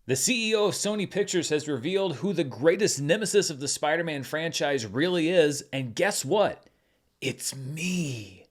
The CEO of Sony Pictures has revealed who the greatest nemesis of the Spider-Man franchise really is, and guess what? It's me.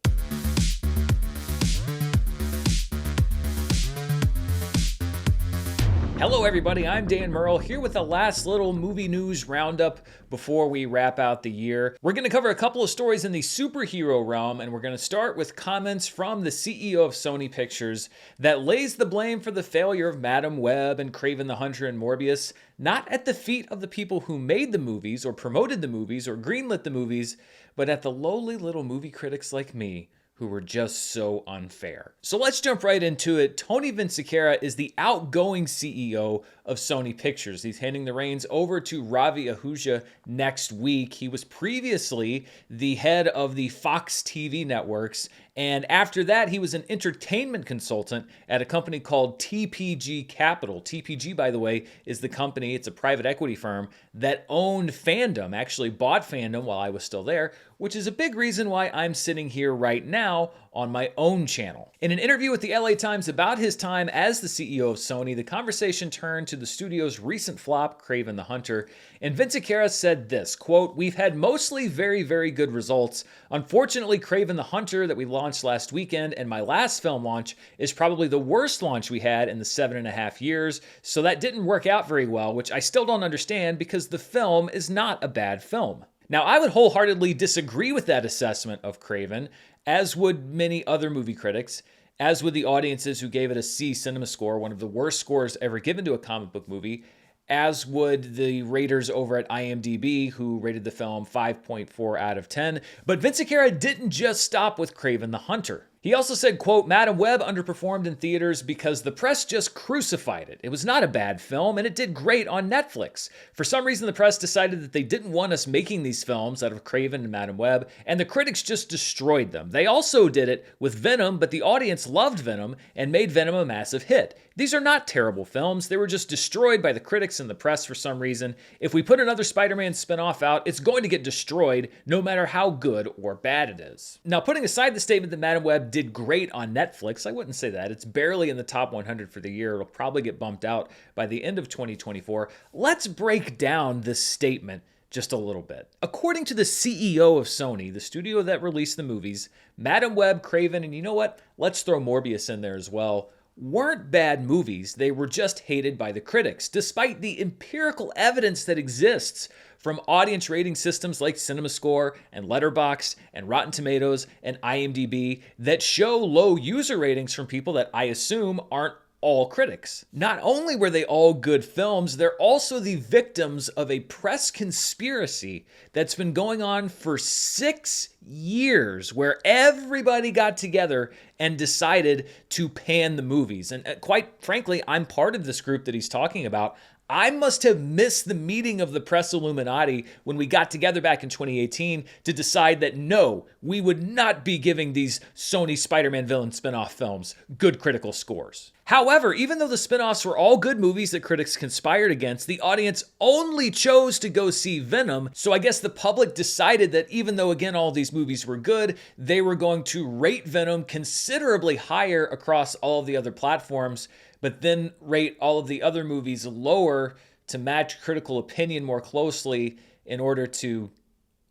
Hello everybody, I'm Dan Murrell here with the last little movie news roundup before we wrap out the year. We're going to cover a couple of stories in the superhero realm, and we're going to start with comments from the CEO of Sony Pictures that lays the blame for the failure of Madam Web and Kraven the Hunter and Morbius not at the feet of the people who made the movies or promoted the movies or greenlit the movies, but at the lowly little movie critics like me who were just so unfair. So let's jump right into it. Tony Vinciquerra is the outgoing CEO of Sony Pictures. He's handing the reins over to Ravi Ahuja next week. He was previously the head of the Fox TV networks, and after that, he was an entertainment consultant at a company called TPG Capital. TPG, by the way, is the company, it's a private equity firm that owned Fandom, actually bought Fandom while I was still there, which is a big reason why I'm sitting here right now on my own channel. In an interview with the LA Times about his time as the CEO of Sony, the conversation turned to the studio's recent flop, Kraven the Hunter, and Vinciquerra said this, quote, "We've had mostly very, very good results. Unfortunately, Kraven the Hunter that we launched last weekend and my last film launch is probably the worst launch we had in the 7.5 years, so that didn't work out very well, which I still don't understand because the film is not a bad film." Now, I would wholeheartedly disagree with that assessment of Kraven, as would many other movie critics, as would the audiences who gave it a C cinema score, one of the worst scores ever given to a comic book movie, as would the raters over at IMDb who rated the film 5.4 out of 10. But Vinciquerra didn't just stop with Kraven the Hunter. He also said, quote, "Madam Web underperformed in theaters because the press just crucified it. It was not a bad film, and it did great on Netflix. For some reason, the press decided that they didn't want us making these films out of Kraven and Madam Web, and the critics just destroyed them. They also did it with Venom, but the audience loved Venom and made Venom a massive hit. These are not terrible films. They were just destroyed by the critics and the press for some reason. If we put another Spider-Man spinoff out, it's going to get destroyed no matter how good or bad it is." Now, putting aside the statement that Madam Web did great on Netflix, I wouldn't say that. It's barely in the top 100 for the year. It'll probably get bumped out by the end of 2024. Let's break down this statement just a little bit. According to the CEO of Sony, the studio that released the movies, Madam Web, Kraven, and you know what? Let's throw Morbius in there as well, weren't bad movies. They were just hated by the critics, despite the empirical evidence that exists from audience rating systems like CinemaScore and Letterboxd and Rotten Tomatoes and IMDb that show low user ratings from people that I assume aren't all critics. Not only were they all good films, they're also the victims of a press conspiracy that's been going on for 6 years, where everybody got together and decided to pan the movies. And quite frankly, I'm part of this group that he's talking about. I must have missed the meeting of the press Illuminati when we got together back in 2018 to decide that no, we would not be giving these Sony Spider-Man villain spinoff films good critical scores. However, even though the spinoffs were all good movies that critics conspired against, the audience only chose to go see Venom, so I guess the public decided that even though, again, all these movies were good, they were going to rate Venom considerably higher across all of the other platforms, but then rate all of the other movies lower to match critical opinion more closely in order to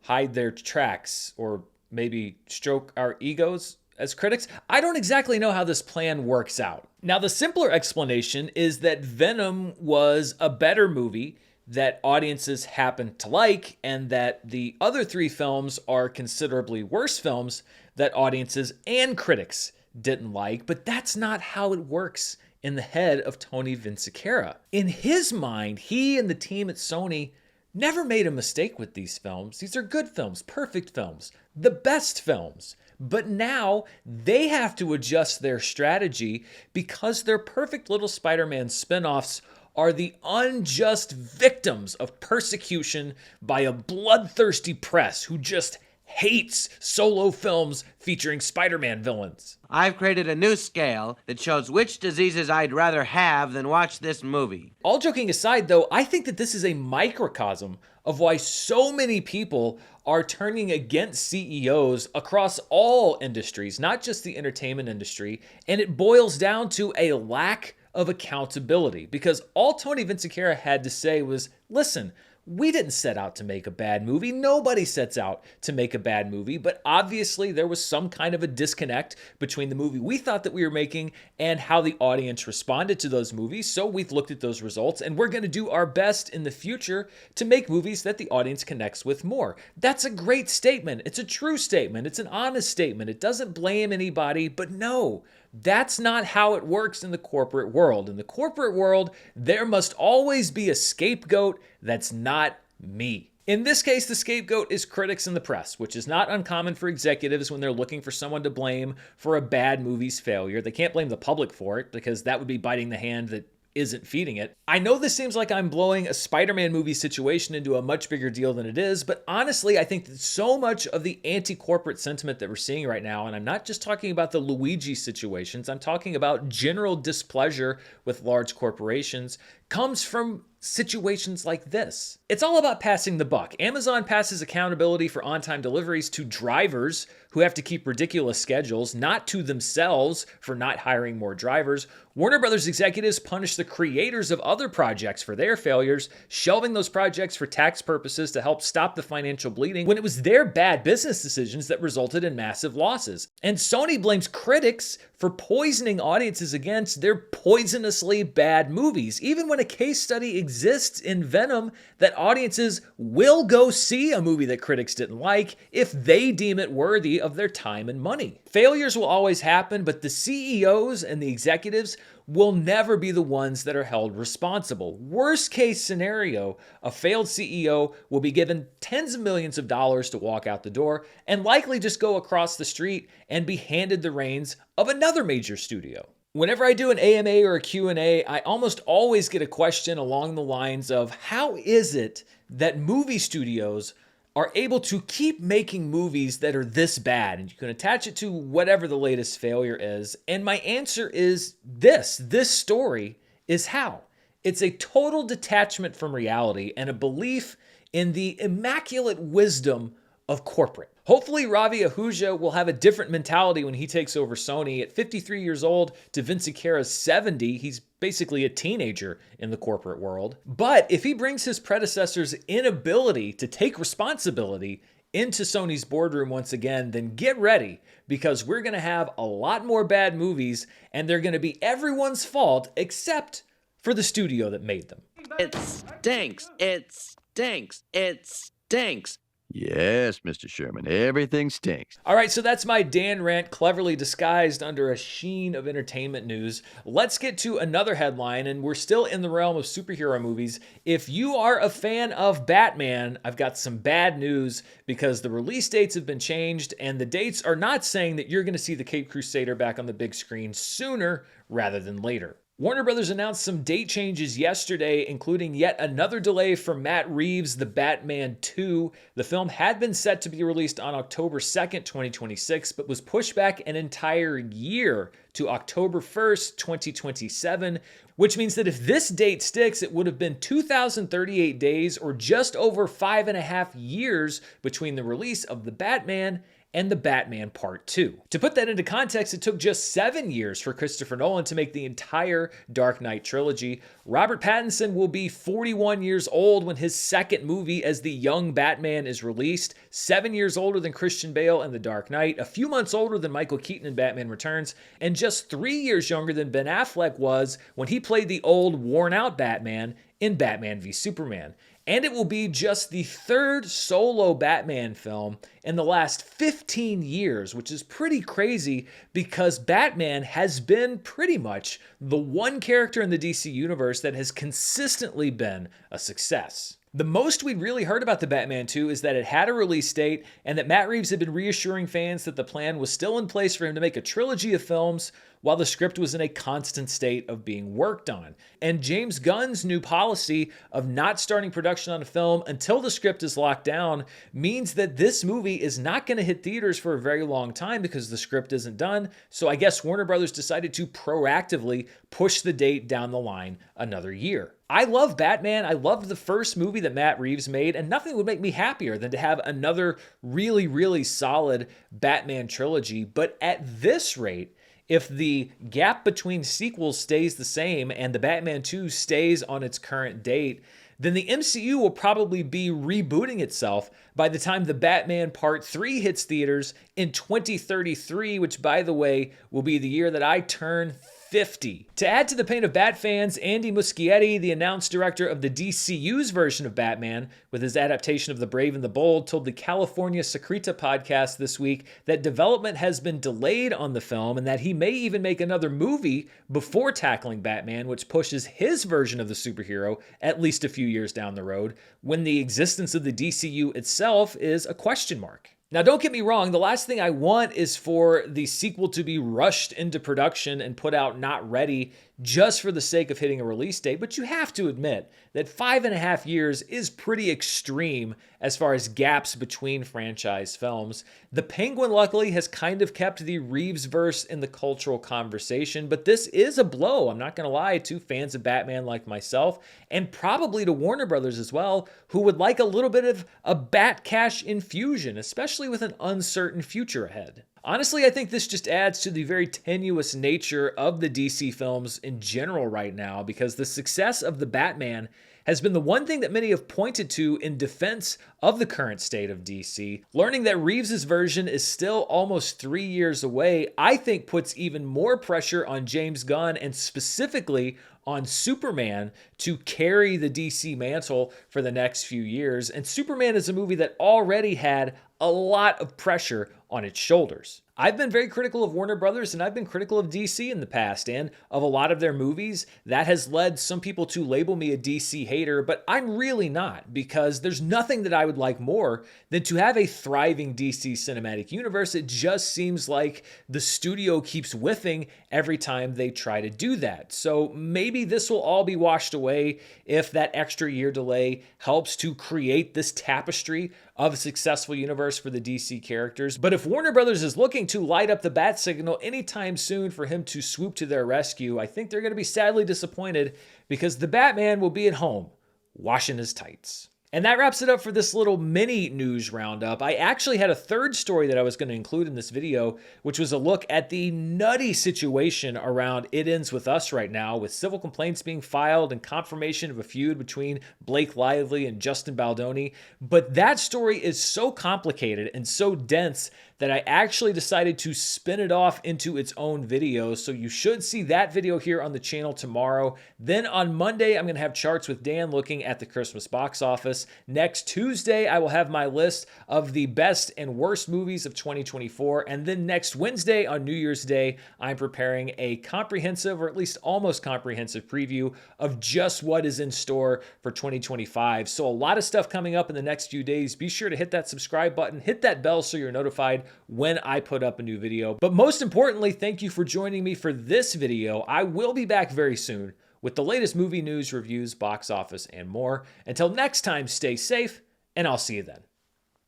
hide their tracks or maybe stroke our egos as critics. I don't exactly know how this plan works out. Now, the simpler explanation is that Venom was a better movie that audiences happen to like, and that the other 3 films are considerably worse films that audiences and critics didn't like, but that's not how it works in the head of Tony Vinciquerra. In his mind, he and the team at Sony never made a mistake with these films. These are good films, perfect films, the best films. But now they have to adjust their strategy because their perfect little Spider-Man spinoffs are the unjust victims of persecution by a bloodthirsty press who just hates solo films featuring Spider-Man villains. I've created a new scale that shows which diseases I'd rather have than watch this movie. All joking aside, though, I think that this is a microcosm of why so many people are turning against CEOs across all industries, not just the entertainment industry, and it boils down to a lack of accountability, because all Tony Vinciquerra had to say was, listen, we didn't set out to make a bad movie. Nobody sets out to make a bad movie, but obviously there was some kind of a disconnect between the movie we thought that we were making and how the audience responded to those movies. So we've looked at those results, and we're going to do our best in the future to make movies that the audience connects with more. That's a great statement. It's a true statement. It's an honest statement. It doesn't blame anybody, but no. That's not how it works in the corporate world. In the corporate world, there must always be a scapegoat that's not me. In this case, the scapegoat is critics and the press, which is not uncommon for executives when they're looking for someone to blame for a bad movie's failure. They can't blame the public for it because that would be biting the hand that isn't feeding it. I know this seems like I'm blowing a Spider-Man movie situation into a much bigger deal than it is, but honestly, I think that so much of the anti-corporate sentiment that we're seeing right now, and I'm not just talking about the Luigi situations, I'm talking about general displeasure with large corporations, comes from situations like this. It's all about passing the buck. Amazon passes accountability for on-time deliveries to drivers who have to keep ridiculous schedules, not to themselves for not hiring more drivers. Warner Brothers executives punish the creators of other projects for their failures, shelving those projects for tax purposes to help stop the financial bleeding when it was their bad business decisions that resulted in massive losses. And Sony blames critics for poisoning audiences against their poisonously bad movies, even when a case study exists in Venom that audiences will go see a movie that critics didn't like if they deem it worthy of their time and money. Failures will always happen, but the CEOs and the executives will never be the ones that are held responsible. Worst case scenario, a failed CEO will be given tens of millions of dollars to walk out the door and likely just go across the street and be handed the reins of another major studio. Whenever I do an AMA or a Q&A, I almost always get a question along the lines of, how is it that movie studios are able to keep making movies that are this bad? And you can attach it to whatever the latest failure is. And my answer is this story is how. It's a total detachment from reality and a belief in the immaculate wisdom of corporate. Hopefully, Ravi Ahuja will have a different mentality when he takes over Sony. At 53 years old to Vinciquerra's 70, he's basically a teenager in the corporate world. But if he brings his predecessor's inability to take responsibility into Sony's boardroom once again, then get ready, because we're going to have a lot more bad movies, and they're going to be everyone's fault except for the studio that made them. It stinks. It stinks. It stinks. Yes, Mr. Sherman, everything stinks. All right, so that's my Dan rant, cleverly disguised under a sheen of entertainment news. Let's get to another headline, and we're still in the realm of superhero movies. If you are a fan of Batman, I've got some bad news, because the release dates have been changed, and the dates are not saying that you're going to see the Caped Crusader back on the big screen sooner rather than later. Warner Brothers announced some date changes yesterday, including yet another delay for Matt Reeves' The Batman 2. The film had been set to be released on October 2nd, 2026, but was pushed back an entire year to October 1st, 2027, which means that if this date sticks, it would have been 2,038 days, or just over 5.5 years between the release of The Batman and The Batman Part 2. To put that into context, it took just 7 years for Christopher Nolan to make the entire Dark Knight trilogy. Robert Pattinson will be 41 years old when his second movie as the young Batman is released, 7 years older than Christian Bale in The Dark Knight, a few months older than Michael Keaton in Batman Returns, and just 3 years younger than Ben Affleck was when he played the old, worn-out Batman in Batman v Superman. And it will be just the third solo Batman film in the last 15 years, which is pretty crazy because Batman has been pretty much the one character in the DC universe that has consistently been a success. The most we'd really heard about The Batman 2 is that it had a release date and that Matt Reeves had been reassuring fans that the plan was still in place for him to make a trilogy of films while the script was in a constant state of being worked on. And James Gunn's new policy of not starting production on a film until the script is locked down means that this movie is not going to hit theaters for a very long time because the script isn't done. So I guess Warner Brothers decided to proactively push the date down the line another year. I love Batman. I loved the first movie that Matt Reeves made, and nothing would make me happier than to have another really, really solid Batman trilogy. But at this rate, If the gap between sequels stays the same and the Batman 2 stays on its current date, then the MCU will probably be rebooting itself by the time the Batman Part 3 hits theaters in 2033, which, by the way, will be the year that I turn 50. To add to the pain of Bat fans, Andy Muschietti, the announced director of the DCU's version of Batman, with his adaptation of The Brave and the Bold, told the California Secreta podcast this week that development has been delayed on the film and that he may even make another movie before tackling Batman, which pushes his version of the superhero at least a few years down the road, when the existence of the DCU itself is a question mark. Now, don't get me wrong, the last thing I want is for the sequel to be rushed into production and put out not ready just for the sake of hitting a release date, but you have to admit that 5.5 years is pretty extreme as far as gaps between franchise films. The Penguin, luckily, has kind of kept the Reeves-verse in the cultural conversation, but this is a blow, I'm not going to lie, to fans of Batman like myself, and probably to Warner Brothers as well, who would like a little bit of a Bat cash infusion, especially with an uncertain future ahead. Honestly, I think this just adds to the very tenuous nature of the DC films in general right now, because the success of the Batman has been the one thing that many have pointed to in defense of the current state of DC. Learning that Reeves' version is still almost 3 years away, I think puts even more pressure on James Gunn and specifically on Superman to carry the DC mantle for the next few years. And Superman is a movie that already had a lot of pressure on its shoulders. I've been very critical of Warner Brothers and I've been critical of DC in the past and of a lot of their movies. That has led some people to label me a DC hater, but I'm really not, because there's nothing that I would like more than to have a thriving DC cinematic universe. It just seems like the studio keeps whiffing every time they try to do that. So maybe this will all be washed away if that extra year delay helps to create this tapestry of a successful universe for the DC characters. But if Warner Brothers is looking to light up the bat signal anytime soon for him to swoop to their rescue, I think they're going to be sadly disappointed, because the Batman will be at home washing his tights. And that wraps it up for this little mini news roundup. I actually had a third story that I was going to include in this video, which was a look at the nutty situation around It Ends With Us right now, with civil complaints being filed and confirmation of a feud between Blake Lively and Justin Baldoni. But that story is so complicated and so dense that I actually decided to spin it off into its own video. So you should see that video here on the channel tomorrow. Then on Monday, I'm going to have charts with Dan looking at the Christmas box office. Next Tuesday, I will have my list of the best and worst movies of 2024. And then next Wednesday, on New Year's Day, I'm preparing a comprehensive, or at least almost comprehensive, preview of just what is in store for 2025. So a lot of stuff coming up in the next few days. Be sure to hit that subscribe button, hit that bell so you're notified when I put up a new video. But most importantly, thank you for joining me for this video. I will be back very soon with the latest movie news, reviews, box office, and more. Until next time, stay safe, and I'll see you then.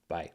Bye.